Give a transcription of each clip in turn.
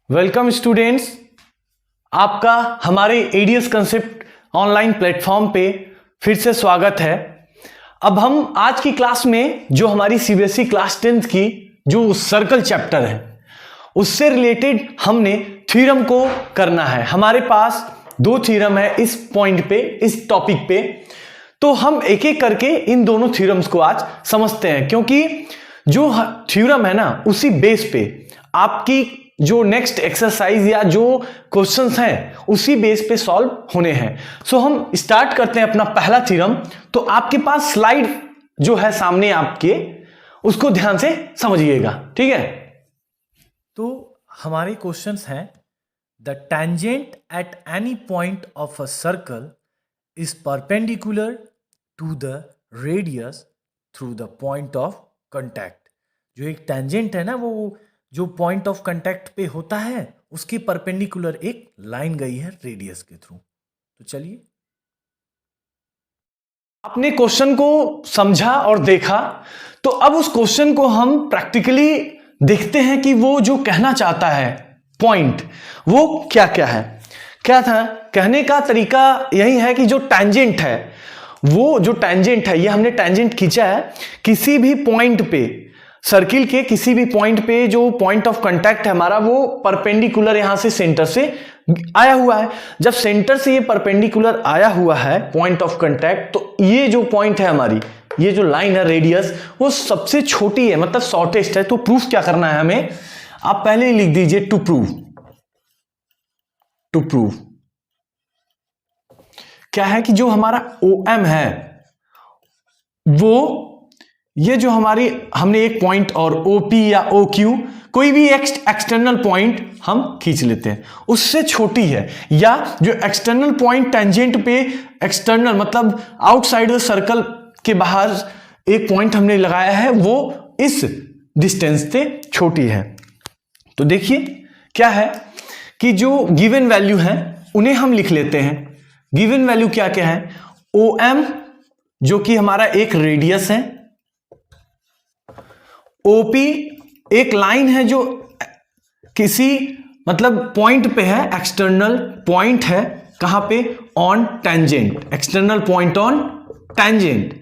Welcome students, आपका हमारे ADS concept online platform पे फिर से स्वागत है। अब हम आज की क्लास में जो हमारी सीबीएसई क्लास 10th की जो सर्कल चैप्टर है उससे रिलेटेड हमने थ्योरम को करना है। हमारे पास दो थ्योरम है इस पॉइंट पे, इस टॉपिक पे, तो हम एक एक करके इन दोनों थ्योरम्स को आज समझते हैं, क्योंकि जो थ्योरम है ना उसी बेस पे आपकी जो नेक्स्ट एक्सरसाइज या जो क्वेश्चंस हैं उसी बेस पे सॉल्व होने हैं। सो हम स्टार्ट करते हैं अपना पहला थ्योरम। तो आपके पास स्लाइड जो है सामने आपके, उसको ध्यान से समझिएगा, ठीक है। तो हमारे क्वेश्चंस हैं the tangent at any point of a circle is perpendicular to the radius through the point of contact. जो एक टेंजेंट है ना, वो जो पॉइंट ऑफ कांटेक्ट पे होता है उसके परपेंडिकुलर एक लाइन गई है रेडियस के थ्रू। तो चलिए, आपने क्वेश्चन को समझा और देखा, तो अब उस क्वेश्चन को हम प्रैक्टिकली देखते हैं कि वो जो कहना चाहता है पॉइंट वो क्या क्या है। क्या था कहने का तरीका? यही है कि जो टेंजेंट है, वो जो टेंजेंट है, ये हमने टेंजेंट खींचा है किसी भी पॉइंट पे, सर्किल के किसी भी पॉइंट पे जो पॉइंट ऑफ कांटेक्ट है हमारा, वो परपेंडिकुलर यहां से सेंटर से आया हुआ है। जब सेंटर से ये परपेंडिकुलर आया हुआ है पॉइंट ऑफ कांटेक्ट, तो ये जो पॉइंट है हमारी, ये जो लाइन है रेडियस, वो सबसे छोटी है, मतलब शॉर्टेस्ट है। तो प्रूफ क्या करना है हमें, आप पहले ही लिख दीजिए टू प्रूव। टू प्रूव क्या है कि जो हमारा OM है, वो ये जो हमारी हमने एक पॉइंट और OP या OQ कोई भी एक्सटर्नल पॉइंट हम खींच लेते हैं, उससे छोटी है, या जो एक्सटर्नल पॉइंट टेंजेंट पे एक्सटर्नल मतलब आउटसाइड द सर्कल के बाहर एक पॉइंट हमने लगाया है, वो इस डिस्टेंस से छोटी है। तो देखिए क्या है कि जो गिवन वैल्यू है उन्हें हम लिख लेते हैं। गिवन वैल्यू क्या क्या है? OM जो कि हमारा एक रेडियस है, OP एक लाइन है जो किसी मतलब पॉइंट पे है, एक्सटर्नल पॉइंट है, कहां पे? On tangent, external point on tangent,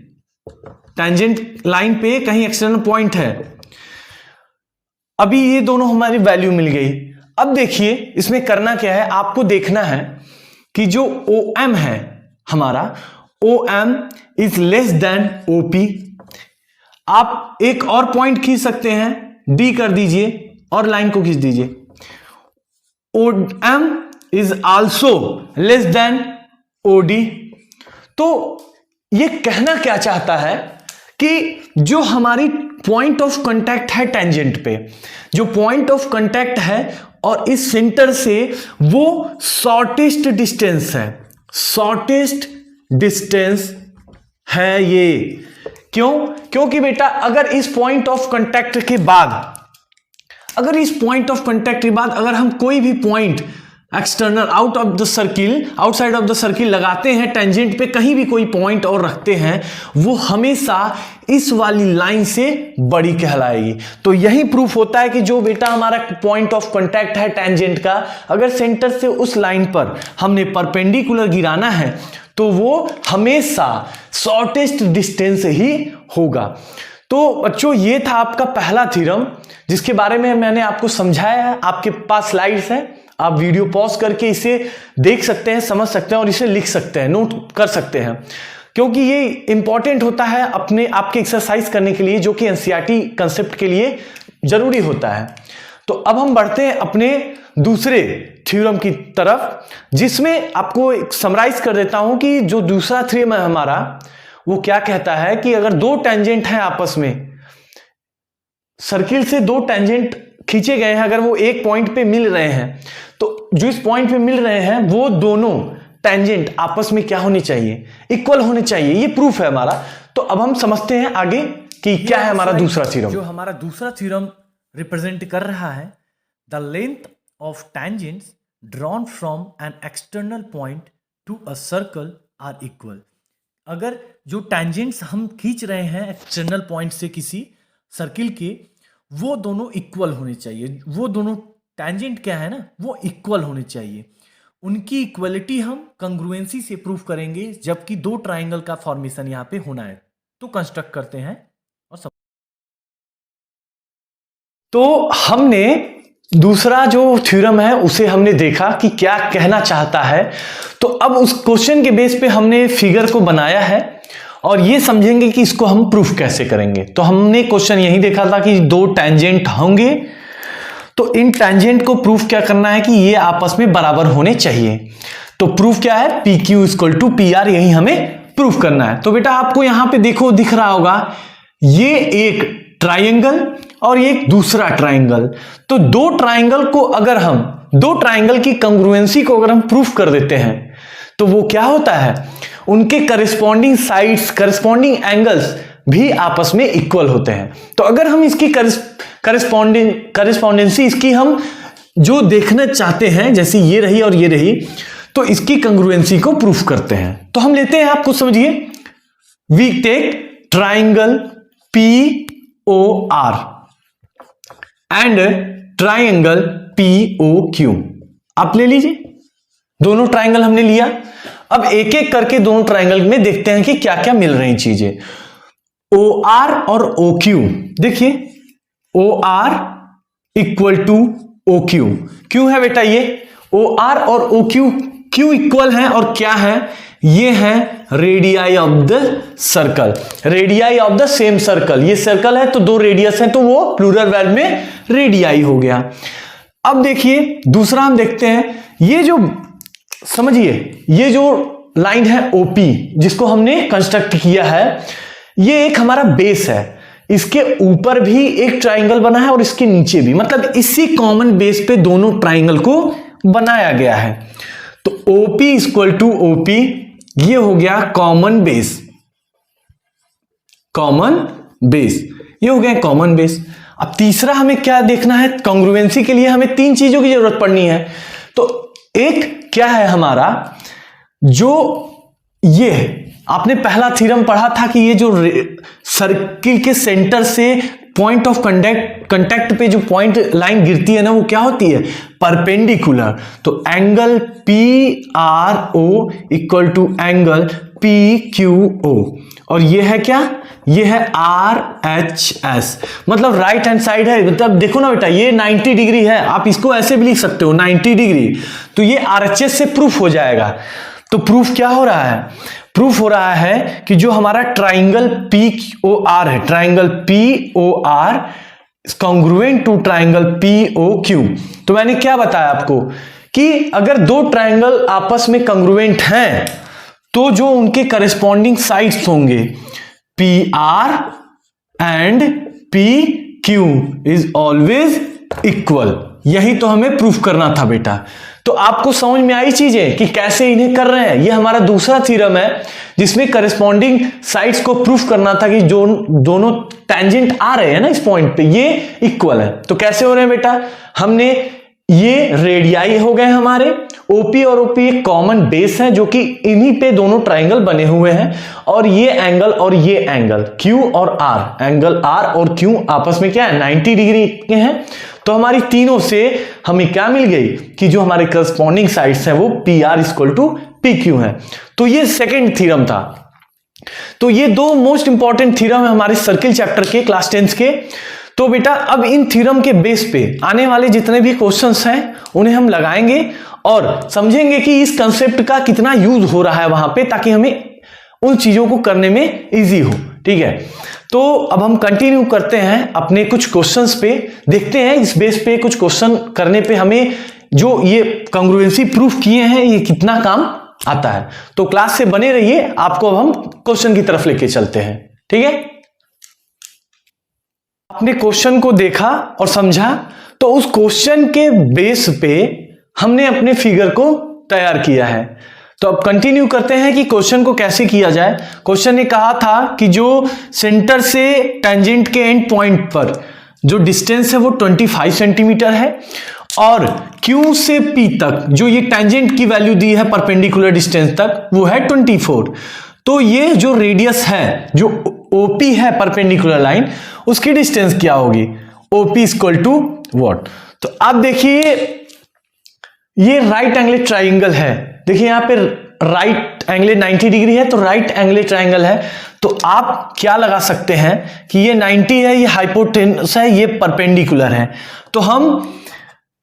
tangent line पे कहीं एक्सटर्नल पॉइंट है। अभी ये दोनों हमारी वैल्यू मिल गई। अब देखिए इसमें करना क्या है, आपको देखना है कि जो OM है हमारा, OM is less than OP। आप एक और पॉइंट खींच सकते हैं, D कर दीजिए और लाइन को खींच दीजिए। OM is also less than OD। तो ये कहना क्या चाहता है कि जो हमारी पॉइंट ऑफ कांटेक्ट है टेंजेंट पे, जो पॉइंट ऑफ कांटेक्ट है और इस सेंटर से वो शॉर्टेस्ट डिस्टेंस है, शॉर्टेस्ट डिस्टेंस है ये। क्यों? क्योंकि बेटा अगर इस पॉइंट ऑफ कांटेक्ट के बाद, अगर इस पॉइंट ऑफ कांटेक्ट के बाद अगर हम कोई भी point external out of the circle, outside of the circle लगाते हैं, टेंजेंट पे कहीं भी कोई पॉइंट और रखते हैं, वो हमेशा इस वाली लाइन से बड़ी कहलाएगी। तो यही प्रूफ होता है कि जो बेटा हमारा पॉइंट ऑफ कांटेक्ट है टेंजेंट का, अगर सेंटर से उस लाइन पर हमने परपेंडिकुलर गिराना है तो वो हमेशा शॉर्टेस्ट डिस्टेंस ही होगा। तो बच्चों ये था आपका पहला थ्योरम, जिसके बारे में मैंने आपको समझाया है। आपके पास स्लाइड्स हैं, आप वीडियो पॉज करके इसे देख सकते हैं, समझ सकते हैं और इसे लिख सकते हैं, नोट कर सकते हैं, क्योंकि ये इंपॉर्टेंट होता है अपने आपके एक्सरसाइज करने के लिए, जो कि एनसीईआरटी कंसेप्ट के लिए जरूरी होता है। तो अब हम बढ़ते हैं अपने दूसरे थ्योरम की तरफ, जिसमें आपको एक समराइज कर देता हूं कि जो दूसरा थ्योरम है हमारा, वो क्या कहता है कि अगर दो टेंजेंट हैं आपस में, सर्किल से दो टेंजेंट खींचे गए हैं, अगर वो एक पॉइंट पे मिल रहे हैं, तो जो इस पॉइंट पे मिल रहे हैं वो दोनों टेंजेंट आपस में क्या होनी चाहिए? इक्वल होने चाहिए। ये प्रूफ है हमारा। तो अब हम समझते हैं आगे कि क्या है हमारा दूसरा थ्योरम। जो हमारा दूसरा थ्योरम रिप्रेजेंट कर रहा है, the length of tangents drawn from an external point to a circle are equal. अगर जो टेंजेंट्स हम खींच रहे हैं एक्सटर्नल पॉइंट से किसी सर्किल के, वो दोनों इक्वल होने चाहिए, वो दोनों टेंजेंट क्या है ना, वो इक्वल होने चाहिए। उनकी इक्वलिटी हम कंग्रुएंसी से प्रूव करेंगे, जबकि दो ट्राइंगल का फॉर्मेशन यहाँ पे होना है। तो कंस्ट्रक्ट करते हैं और सब। तो हमने दूसरा जो थ्योरम है उसे हमने देखा कि क्या कहना चाहता है। तो अब उस क्वेश्चन के बेस पे हमने फिगर को बनाया है और ये समझेंगे कि इसको हम प्रूफ कैसे करेंगे। तो हमने क्वेश्चन यही देखा था कि दो टेंजेंट होंगे, तो इन टेंजेंट को प्रूफ क्या करना है कि ये आपस में बराबर होने चाहिए। तो प्रूफ क्या है, P Q equal to P R, यही हमें प्रूफ करना है। तो बेटा आपको यहां पे देखो दिख रहा होगा, ये एक ट्राइंगल और एक दूसरा ट्राइंगल। तो दो ट्राइंगल को अगर हम, दो ट्राइंगल की कंग्रुएंसी को अगर हम प्रूफ कर देते हैं तो वो क्या होता है, उनके करस्पॉन्डिंग साइड्स, करस्पॉन्डिंग एंगल्स भी आपस में इक्वल होते हैं। तो अगर हम इसकी करस्पॉन्डेंसी इसकी हम जो देखना चाहते हैं, जैसे ये रही और ये रही, तो इसकी कंग्रुएंसी को प्रूफ करते हैं। तो हम लेते हैं, आप कुछ समझिए, we take triangle P O R and triangle P O Q. आप ले लीजिए, दोनों ट्राइंगल हमने लिया। अब एक एक करके दोनों ट्राइंगल में देखते हैं कि क्या क्या मिल रही चीजें। ओ आर और ओ क्यू, देखिए O R equal to O Q, क्यों है बेटा ये ओ आर और ओ क्यू क्यों इक्वल है और क्या है, ये है radii of the circle, radii of the same circle. ये सर्कल है तो दो रेडियस है तो वो प्लूरल वर्ब में रेडियाई हो गया। अब देखिए दूसरा हम देखते हैं, ये जो समझिए, ये जो लाइन है ओपी जिसको हमने कंस्ट्रक्ट किया है, ये एक हमारा बेस है। इसके ऊपर भी एक ट्राइंगल बना है और इसके नीचे भी, मतलब इसी कॉमन बेस पे दोनों ट्राइंगल को बनाया गया है। तो OP इक्वल टू OP, ये हो गया कॉमन बेस, कॉमन बेस, ये हो गया कॉमन बेस। अब तीसरा हमें क्या देखना है, कॉन्ग्रुएंसी के लिए हमें तीन चीजों की जरूरत पड़नी है। तो एक क्या है हमारा, जो ये आपने पहला थ्योरम पढ़ा था कि ये जो सर्किल के सेंटर से पॉइंट ऑफ कंटेक्ट पे जो पॉइंट लाइन गिरती है ना, वो क्या होती है, परपेंडिकुलर। तो angle P R O equal to angle P Q O, और ये है क्या, ये है आर एच एस, मतलब राइट हैंड साइड है। मतलब देखो ना बेटा, ये 90 डिग्री है, आप इसको ऐसे भी लिख सकते हो 90 डिग्री, तो ये आर एच एस से प्रूफ हो जाएगा। तो प्रूफ क्या हो रहा है, प्रूफ हो रहा है कि जो हमारा ट्राइंगल पी ओ आर है, triangle P O R congruent to triangle P O Q. तो मैंने क्या बताया आपको कि अगर दो ट्राइंगल आपस में कॉन्ग्रुएंट हैं तो जो उनके करस्पॉन्डिंग साइड्स होंगे P R and P Q is always equal. यही तो हमें प्रूफ करना था बेटा। तो आपको समझ में आई चीजें कि कैसे इन्हें कर रहे हैं। ये हमारा दूसरा थ्योरम है जिसमें करस्पॉन्डिंग साइड्स को प्रूफ करना था कि जो दोनों टेंजेंट आ रहे हैं ना इस पॉइंट पे, ये इक्वल है। तो कैसे हो रहे हैं बेटा, हमने ये रेडियाई हो गए हमारे, ओपी और ओपी एक कॉमन बेस है जो कि इन्हीं पे दोनों ट्राइंगल बने हुए हैं, और ये एंगल और ये एंगल क्यू और आर, एंगल आर और क्यू आपस में क्या है 90 डिग्री के हैं। तो हमारी तीनों से हमें क्या मिल गई कि जो हमारे करस्पॉन्डिंग साइड्स हैं वो P R equal to P Q है। तो ये सेकेंड थ्योरम था। तो ये दो मोस्ट इंपॉर्टेंट थ्योरम है हमारे सर्किल चैप्टर के, क्लास 10 के। तो बेटा अब इन थ्योरम के बेस पे आने वाले जितने भी क्वेश्चंस हैं उन्हें हम लगाएंगे और समझेंगे कि इस कंसेप्ट का कितना यूज हो रहा है वहां पे, ताकि हमें उन चीजों को करने में इजी हो। ठीक है, तो अब हम कंटिन्यू करते हैं अपने कुछ क्वेश्चंस पे, देखते हैं इस बेस पे कुछ क्वेश्चन करने पे हमें जो ये कॉन्ग्रुएंसी प्रूफ किए हैं ये कितना काम आता है। तो क्लास से बने रहिए, आपको अब हम क्वेश्चन की तरफ लेके चलते हैं। ठीक है, आपने क्वेश्चन को देखा और समझा, तो उस क्वेश्चन के बेस पे हमने अपने फिगर को तैयार किया है। तो अब कंटिन्यू करते हैं कि क्वेश्चन को कैसे किया जाए। क्वेश्चन ने कहा था कि जो सेंटर से टेंजेंट के एंड पॉइंट पर जो डिस्टेंस है वो 25 सेंटीमीटर है, और Q से P तक जो ये टेंजेंट की वैल्यू दी है परपेंडिकुलर डिस्टेंस तक वो है 24। तो ये जो रेडियस है, जो OP है परपेंडिकुलर लाइन, उसकी डिस्टेंस क्या होगी, ओपी इक्वल टू व्हाट। तो अब देखिए ये राइट एंगल ट्राइंगल है, देखिए यहां पे राइट एंगल 90 डिग्री है, तो राइट एंगल ट्राइंगल है, तो आप क्या लगा सकते हैं कि ये 90 है, ये हाइपोटेनस है, ये परपेंडिकुलर है, तो हम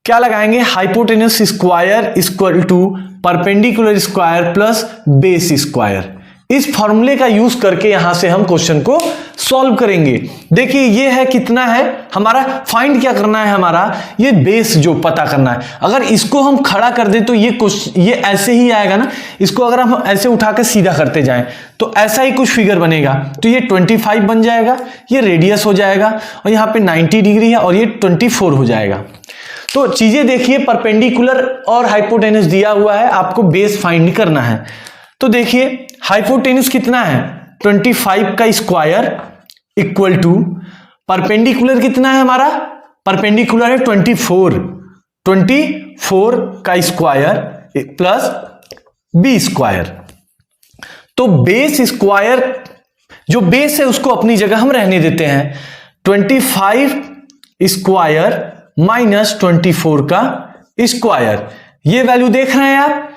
क्या लगाएंगे, hypotenuse square equal to perpendicular square plus base square. इस फॉर्मूले का यूज करके यहां से हम क्वेश्चन को सॉल्व करेंगे। देखिए ये है कितना है हमारा, फाइंड क्या करना है हमारा, ये बेस जो पता करना है। अगर इसको हम खड़ा कर दें तो ये ऐसे ही आएगा ना, इसको अगर हम ऐसे उठा कर सीधा करते जाएं तो ऐसा ही कुछ फिगर बनेगा, तो ये 25 बन जाएगा, ये रेडियस हो जाएगा, और यहाँ पे 90 डिग्री है और ये 24 हो जाएगा। तो चीजें देखिए, परपेंडिकुलर और हाइपोटेनस दिया हुआ है, आपको बेस फाइंड करना है। तो देखिए हाइपोटेनस कितना है 25 का स्क्वायर इक्वल टू परपेंडिकुलर कितना है हमारा, परपेंडिकुलर है 24 का स्क्वायर प्लस बी स्क्वायर। तो बेस स्क्वायर जो बेस है उसको अपनी जगह हम रहने देते हैं, 25 स्क्वायर माइनस 24 का स्क्वायर, ये वैल्यू देख रहे हैं आप,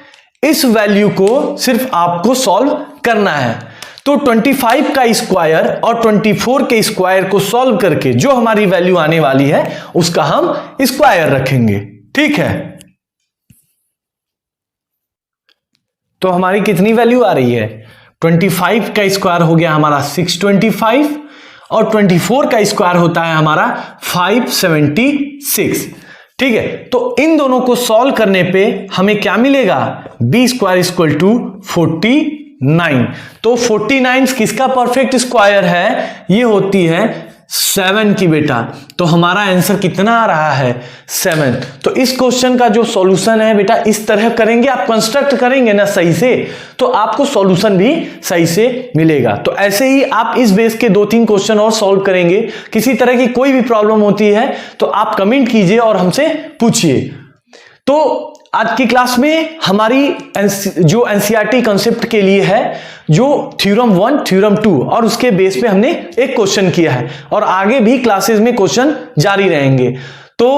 इस वैल्यू को सिर्फ आपको सॉल्व करना है। तो 25 का स्क्वायर और 24 के स्क्वायर को सॉल्व करके जो हमारी वैल्यू आने वाली है उसका हम स्क्वायर रखेंगे, ठीक है। तो हमारी कितनी वैल्यू आ रही है, 25 का स्क्वायर हो गया हमारा 625 और 24 का स्क्वायर होता है हमारा 576, ठीक है। तो इन दोनों को सॉल्व करने पे हमें क्या मिलेगा, बी स्क्वायर इक्वल टू 49। तो 49 किसका परफेक्ट स्क्वायर है, ये होती है 7 की बेटा। तो हमारा आंसर कितना आ रहा है 7। तो इस क्वेश्चन का जो सॉल्यूशन है बेटा इस तरह करेंगे, आप कंस्ट्रक्ट करेंगे ना सही से, तो आपको सॉल्यूशन भी सही से मिलेगा। तो ऐसे ही आप इस बेस के 2-3 क्वेश्चन और सॉल्व करेंगे। किसी तरह की कोई भी प्रॉब्लम होती है तो आप कमेंट कीजिए और हमसे पूछिए। तो आज की क्लास में हमारी जो एनसीईआरटी कांसेप्ट के लिए है, जो थ्योरम 1, थ्योरम 2 और उसके बेस पे हमने एक क्वेश्चन किया है, और आगे भी क्लासेस में क्वेश्चन जारी रहेंगे। तो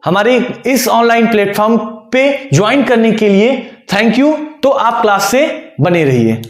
हमारे इस ऑनलाइन प्लेटफॉर्म पे ज्वाइन करने के लिए थैंक यू। तो आप क्लास से बने रहिए।